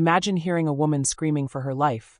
Imagine hearing a woman screaming for her life.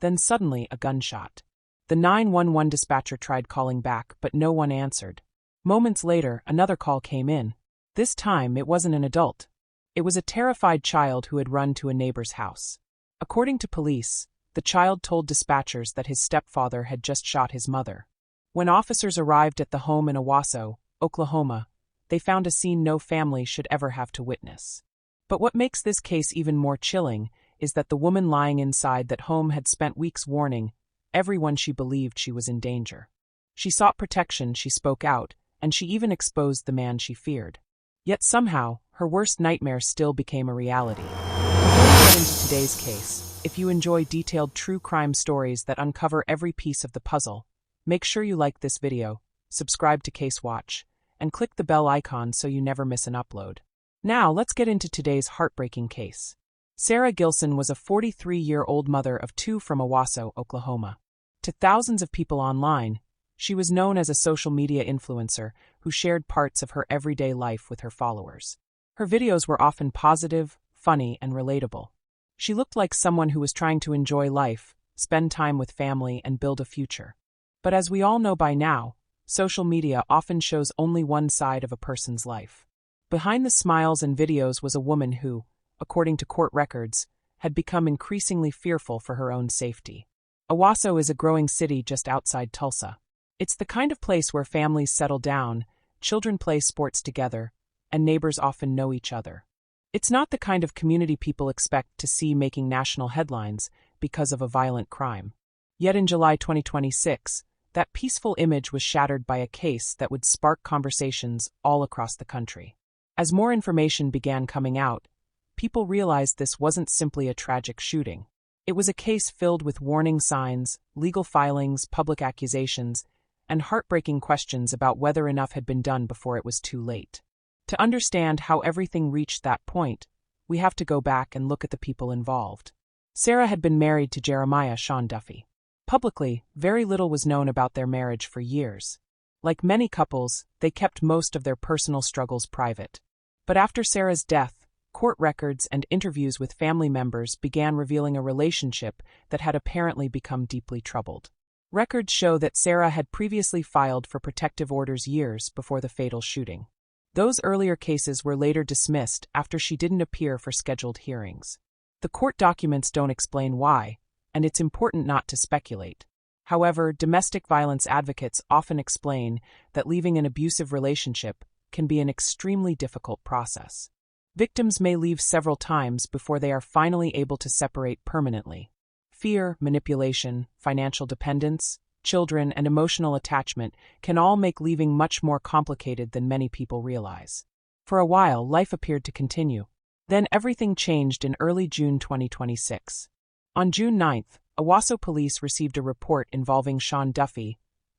Then suddenly, a gunshot. The 911 dispatcher tried calling back, but no one answered. Moments later, another call came in. This time, it wasn't an adult. It was a terrified child who had run to a neighbor's house. According to police, the child told dispatchers that his stepfather had just shot his mother. When officers arrived at the home in Owasso, Oklahoma, they found a scene no family should ever have to witness. But what makes this case even more chilling is that the woman lying inside that home had spent weeks warning everyone she believed she was in danger. She sought protection, she spoke out, and she even exposed the man she feared. Yet somehow, her worst nightmare still became a reality. Before we get into today's case, if you enjoy detailed true crime stories that uncover every piece of the puzzle, make sure you like this video, subscribe to Case Watch, and click the bell icon so you never miss an upload. Now, let's get into today's heartbreaking case. Sara Gilson was a 43-year-old mother of two from Owasso, Oklahoma. To thousands of people online, she was known as a social media influencer who shared parts of her everyday life with her followers. Her videos were often positive, funny, and relatable. She looked like someone who was trying to enjoy life, spend time with family, and build a future. But as we all know by now, social media often shows only one side of a person's life. Behind the smiles and videos was a woman who, according to court records, had become increasingly fearful for her own safety. Owasso is a growing city just outside Tulsa. It's the kind of place where families settle down, children play sports together, and neighbors often know each other. It's not the kind of community people expect to see making national headlines because of a violent crime. Yet in July 2026, that peaceful image was shattered by a case that would spark conversations all across the country. As more information began coming out, people realized this wasn't simply a tragic shooting. It was a case filled with warning signs, legal filings, public accusations, and heartbreaking questions about whether enough had been done before it was too late. To understand how everything reached that point, we have to go back and look at the people involved. Sara had been married to Jeremiah Shawn Duffey. Publicly, very little was known about their marriage for years. Like many couples, they kept most of their personal struggles private. But after Sara's death, court records and interviews with family members began revealing a relationship that had apparently become deeply troubled. Records show that Sara had previously filed for protective orders years before the fatal shooting. Those earlier cases were later dismissed after she didn't appear for scheduled hearings. The court documents don't explain why, and it's important not to speculate. However, domestic violence advocates often explain that leaving an abusive relationship can be an extremely difficult process. Victims may leave several times before they are finally able to separate permanently. Fear, manipulation, financial dependence, children, and emotional attachment can all make leaving much more complicated than many people realize. For a while, life appeared to continue. Then everything changed in early June 2026. On June 9th, Owasso police received a report involving Shawn Duffey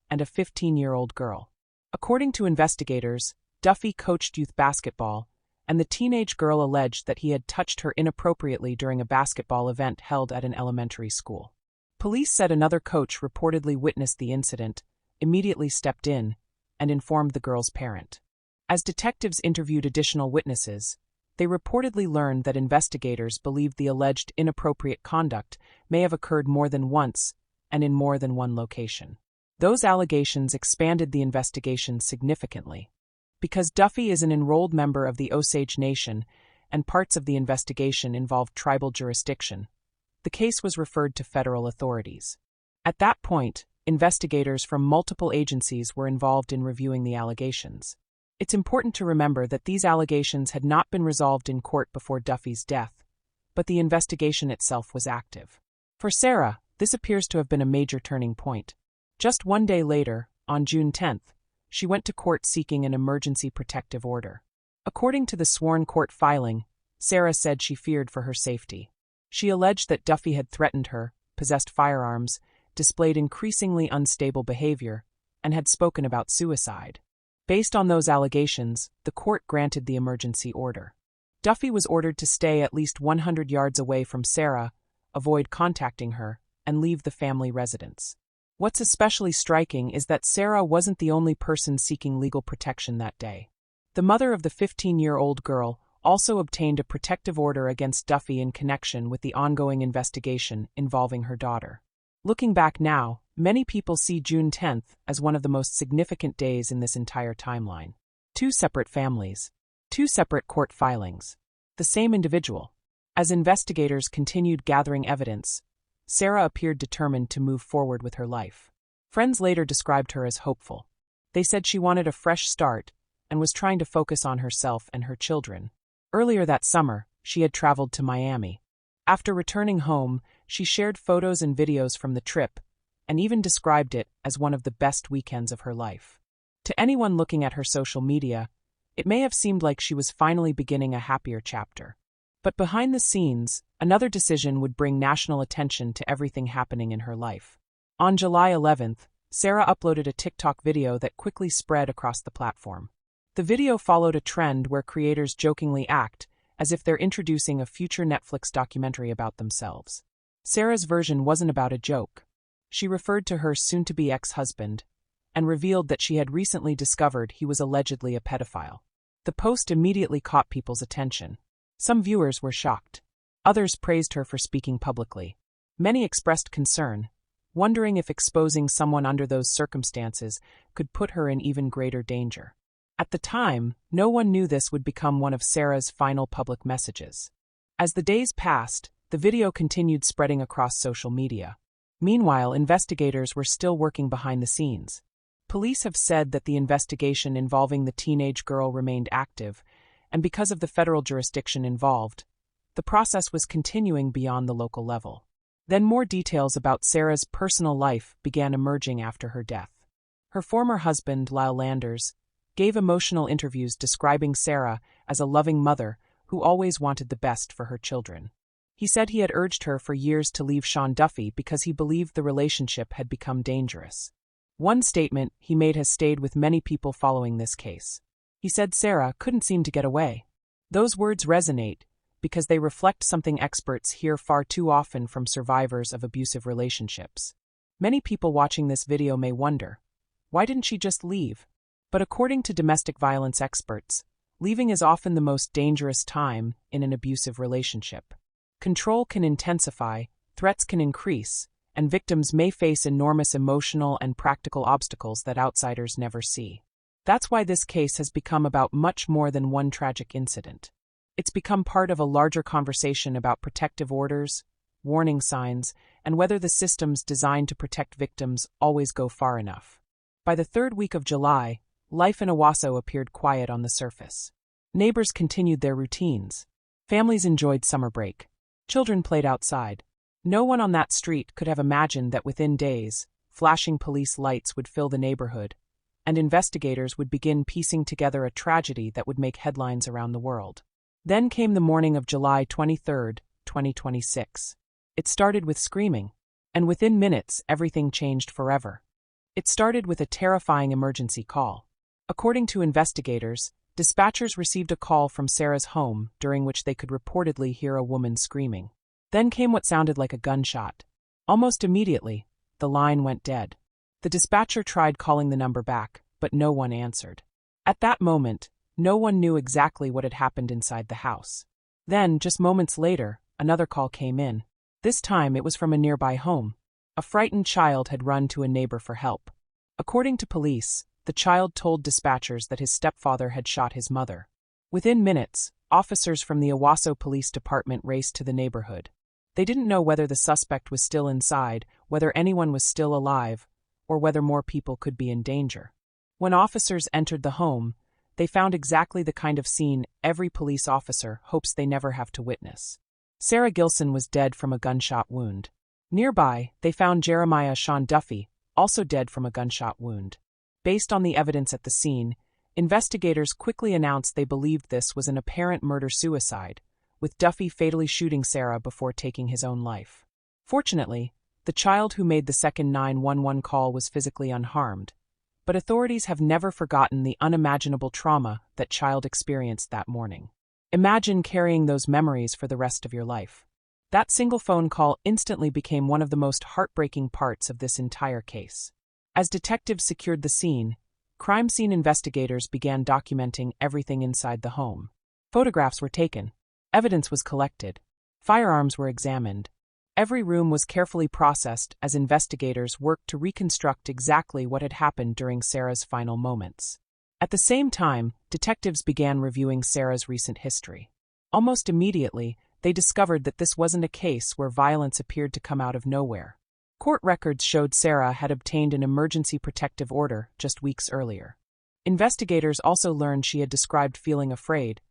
and a 15-year-old girl. According to investigators, Duffey coached youth basketball, and the teenage girl alleged that he had touched her inappropriately during a basketball event held at an elementary school. Police said another coach reportedly witnessed the incident, immediately stepped in, and informed the girl's parent. As detectives interviewed additional witnesses, they reportedly learned that investigators believed the alleged inappropriate conduct may have occurred more than once and in more than one location. Those allegations expanded the investigation significantly. Because Duffey is an enrolled member of the Osage Nation and parts of the investigation involved tribal jurisdiction, the case was referred to federal authorities. At that point, investigators from multiple agencies were involved in reviewing the allegations. It's important to remember that these allegations had not been resolved in court before Duffey's death, but the investigation itself was active. For Sara, this appears to have been a major turning point. Just one day later, on June 10th, she went to court seeking an emergency protective order. According to the sworn court filing, Sara said she feared for her safety. She alleged that Duffey had threatened her, possessed firearms, displayed increasingly unstable behavior, and had spoken about suicide. Based on those allegations, the court granted the emergency order. Duffey was ordered to stay at least 100 yards away from Sara, avoid contacting her, and leave the family residence. What's especially striking is that Sara wasn't the only person seeking legal protection that day. The mother of the 15-year-old girl also obtained a protective order against Duffey in connection with the ongoing investigation involving her daughter. Looking back now, many people see June 10th as one of the most significant days in this entire timeline. Two separate families. Two separate court filings. The same individual. As investigators continued gathering evidence, Sara appeared determined to move forward with her life. Friends later described her as hopeful. They said she wanted a fresh start and was trying to focus on herself and her children. Earlier that summer, she had traveled to Miami. After returning home, she shared photos and videos from the trip and even described it as one of the best weekends of her life. To anyone looking at her social media, it may have seemed like she was finally beginning a happier chapter. But behind the scenes, another decision would bring national attention to everything happening in her life. On July 11th, Sara uploaded a TikTok video that quickly spread across the platform. The video followed a trend where creators jokingly act as if they're introducing a future Netflix documentary about themselves. Sara's version wasn't about a joke. She referred to her soon-to-be ex-husband and revealed that she had recently discovered he was allegedly a pedophile. The post immediately caught people's attention. Some viewers were shocked. Others praised her for speaking publicly. Many expressed concern, wondering if exposing someone under those circumstances could put her in even greater danger. At the time, no one knew this would become one of Sara's final public messages. As the days passed, the video continued spreading across social media. Meanwhile, investigators were still working behind the scenes. Police have said that the investigation involving the teenage girl remained active, and because of the federal jurisdiction involved, the process was continuing beyond the local level. Then more details about Sara's personal life began emerging after her death. Her former husband, Lyle Landers, gave emotional interviews describing Sara as a loving mother who always wanted the best for her children. He said he had urged her for years to leave Shawn Duffey because he believed the relationship had become dangerous. One statement he made has stayed with many people following this case. He said Sara couldn't seem to get away. Those words resonate because they reflect something experts hear far too often from survivors of abusive relationships. Many people watching this video may wonder, why didn't she just leave? But according to domestic violence experts, leaving is often the most dangerous time in an abusive relationship. Control can intensify, threats can increase, and victims may face enormous emotional and practical obstacles that outsiders never see. That's why this case has become about much more than one tragic incident. It's become part of a larger conversation about protective orders, warning signs, and whether the systems designed to protect victims always go far enough. By the third week of July, life in Owasso appeared quiet on the surface. Neighbors continued their routines. Families enjoyed summer break. Children played outside. No one on that street could have imagined that within days, flashing police lights would fill the neighborhood, and investigators would begin piecing together a tragedy that would make headlines around the world. Then came the morning of July 23, 2026. It started with screaming, and within minutes everything changed forever. It started with a terrifying emergency call. According to investigators, dispatchers received a call from Sara's home during which they could reportedly hear a woman screaming. Then came what sounded like a gunshot. Almost immediately, the line went dead. The dispatcher tried calling the number back, but no one answered. At that moment, no one knew exactly what had happened inside the house. Then, just moments later, another call came in. This time it was from a nearby home. A frightened child had run to a neighbor for help. According to police, the child told dispatchers that his stepfather had shot his mother. Within minutes, officers from the Owasso Police Department raced to the neighborhood. They didn't know whether the suspect was still inside, whether anyone was still alive, or whether more people could be in danger. When officers entered the home, they found exactly the kind of scene every police officer hopes they never have to witness. Sara Gilson was dead from a gunshot wound. Nearby, they found Jeremiah Shawn Duffey, also dead from a gunshot wound. Based on the evidence at the scene, investigators quickly announced they believed this was an apparent murder-suicide, with Duffey fatally shooting Sara before taking his own life. Fortunately, the child who made the second 911 call was physically unharmed, but authorities have never forgotten the unimaginable trauma that child experienced that morning. Imagine carrying those memories for the rest of your life. That single phone call instantly became one of the most heartbreaking parts of this entire case. As detectives secured the scene, crime scene investigators began documenting everything inside the home. Photographs were taken. Evidence was collected. Firearms were examined. Every room was carefully processed as investigators worked to reconstruct exactly what had happened during Sara's final moments. At the same time, detectives began reviewing Sara's recent history. Almost immediately, they discovered that this wasn't a case where violence appeared to come out of nowhere. Court records showed Sara had obtained an emergency protective order just weeks earlier. Investigators also learned she had described feeling afraid,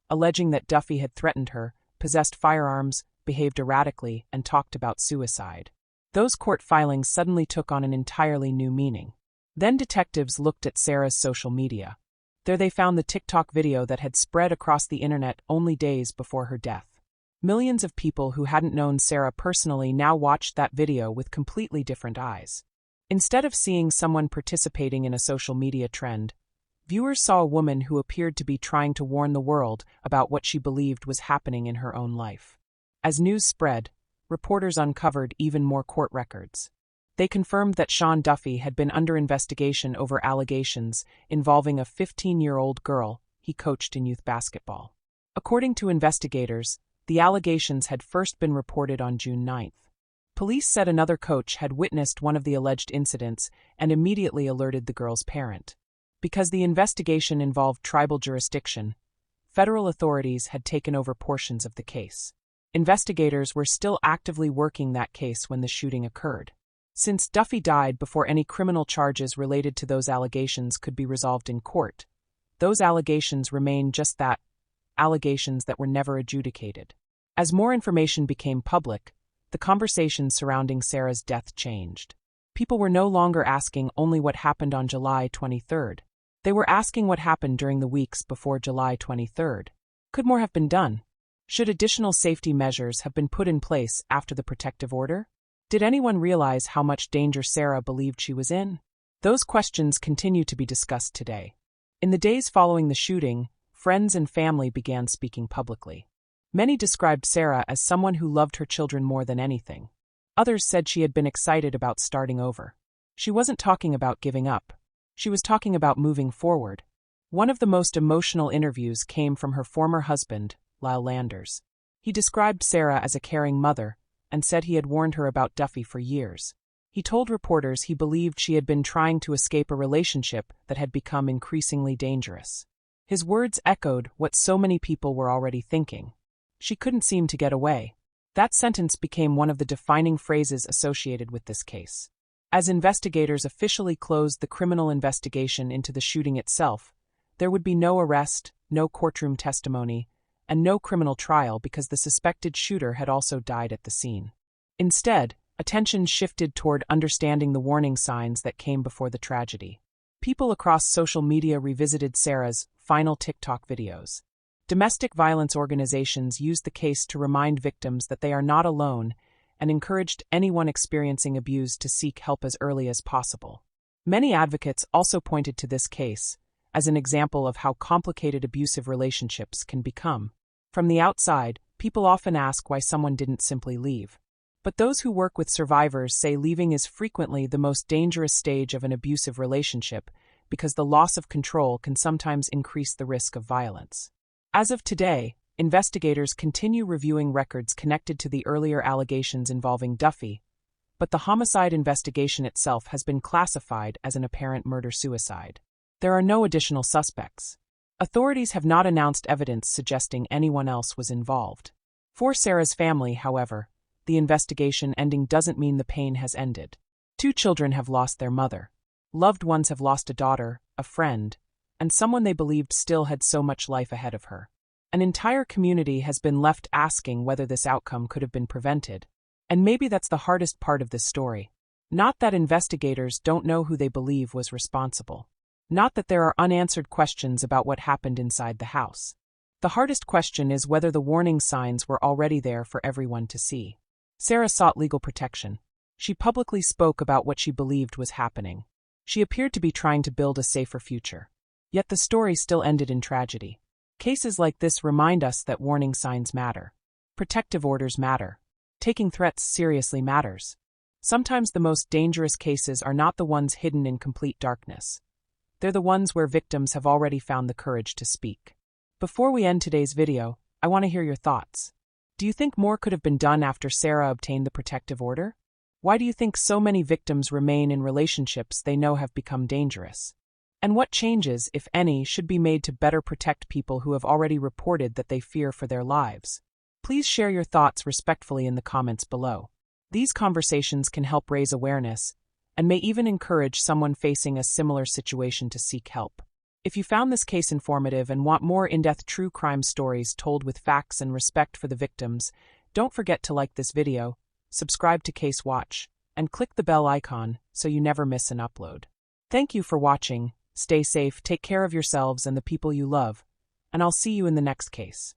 alleging that Duffey had threatened her, possessed firearms, behaved erratically, and talked about suicide. Those court filings suddenly took on an entirely new meaning. Then detectives looked at Sara's social media. There they found the TikTok video that had spread across the internet only days before her death. Millions of people who hadn't known Sara personally now watched that video with completely different eyes. Instead of seeing someone participating in a social media trend, viewers saw a woman who appeared to be trying to warn the world about what she believed was happening in her own life. As news spread, reporters uncovered even more court records. They confirmed that Shawn Duffey had been under investigation over allegations involving a 15-year-old girl he coached in youth basketball. According to investigators, the allegations had first been reported on June 9. Police said another coach had witnessed one of the alleged incidents and immediately alerted the girl's parent. Because the investigation involved tribal jurisdiction, federal authorities had taken over portions of the case. Investigators were still actively working that case when the shooting occurred. Since Duffey died before any criminal charges related to those allegations could be resolved in court, those allegations remained just that, allegations that were never adjudicated. As more information became public, the conversations surrounding Sara's death changed. People were no longer asking only what happened on July 23rd. They were asking what happened during the weeks before July 23rd. Could more have been done? Should additional safety measures have been put in place after the protective order? Did anyone realize how much danger Sara believed she was in? Those questions continue to be discussed today. In the days following the shooting, friends and family began speaking publicly. Many described Sara as someone who loved her children more than anything. Others said she had been excited about starting over. She wasn't talking about giving up. She was talking about moving forward. One of the most emotional interviews came from her former husband, Lyle Landers. He described Sara as a caring mother and said he had warned her about Duffey for years. He told reporters he believed she had been trying to escape a relationship that had become increasingly dangerous. His words echoed what so many people were already thinking. She couldn't seem to get away. That sentence became one of the defining phrases associated with this case. As investigators officially closed the criminal investigation into the shooting itself, there would be no arrest, no courtroom testimony, and no criminal trial because the suspected shooter had also died at the scene. Instead, attention shifted toward understanding the warning signs that came before the tragedy. People across social media revisited Sara's final TikTok videos. Domestic violence organizations used the case to remind victims that they are not alone and encouraged anyone experiencing abuse to seek help as early as possible. Many advocates also pointed to this case as an example of how complicated abusive relationships can become. From the outside, people often ask why someone didn't simply leave. But those who work with survivors say leaving is frequently the most dangerous stage of an abusive relationship because the loss of control can sometimes increase the risk of violence. As of today, investigators continue reviewing records connected to the earlier allegations involving Duffey, but the homicide investigation itself has been classified as an apparent murder-suicide. There are no additional suspects. Authorities have not announced evidence suggesting anyone else was involved. For Sara's family, however, the investigation ending doesn't mean the pain has ended. 2 children have lost their mother. Loved ones have lost a daughter, a friend, and someone they believed still had so much life ahead of her. An entire community has been left asking whether this outcome could have been prevented. And maybe that's the hardest part of this story. Not that investigators don't know who they believe was responsible. Not that there are unanswered questions about what happened inside the house. The hardest question is whether the warning signs were already there for everyone to see. Sara sought legal protection. She publicly spoke about what she believed was happening. She appeared to be trying to build a safer future. Yet the story still ended in tragedy. Cases like this remind us that warning signs matter. Protective orders matter. Taking threats seriously matters. Sometimes the most dangerous cases are not the ones hidden in complete darkness. They're the ones where victims have already found the courage to speak. Before we end today's video, I want to hear your thoughts. Do you think more could have been done after Sara obtained the protective order? Why do you think so many victims remain in relationships they know have become dangerous? And what changes, if any, should be made to better protect people who have already reported that they fear for their lives? Please share your thoughts respectfully in the comments below. These conversations can help raise awareness and may even encourage someone facing a similar situation to seek help. If you found this case informative and want more in-depth true crime stories told with facts and respect for the victims, don't forget to like this video, subscribe to Case Watch, and click the bell icon so you never miss an upload. Thank you for watching. Stay safe, take care of yourselves and the people you love, and I'll see you in the next case.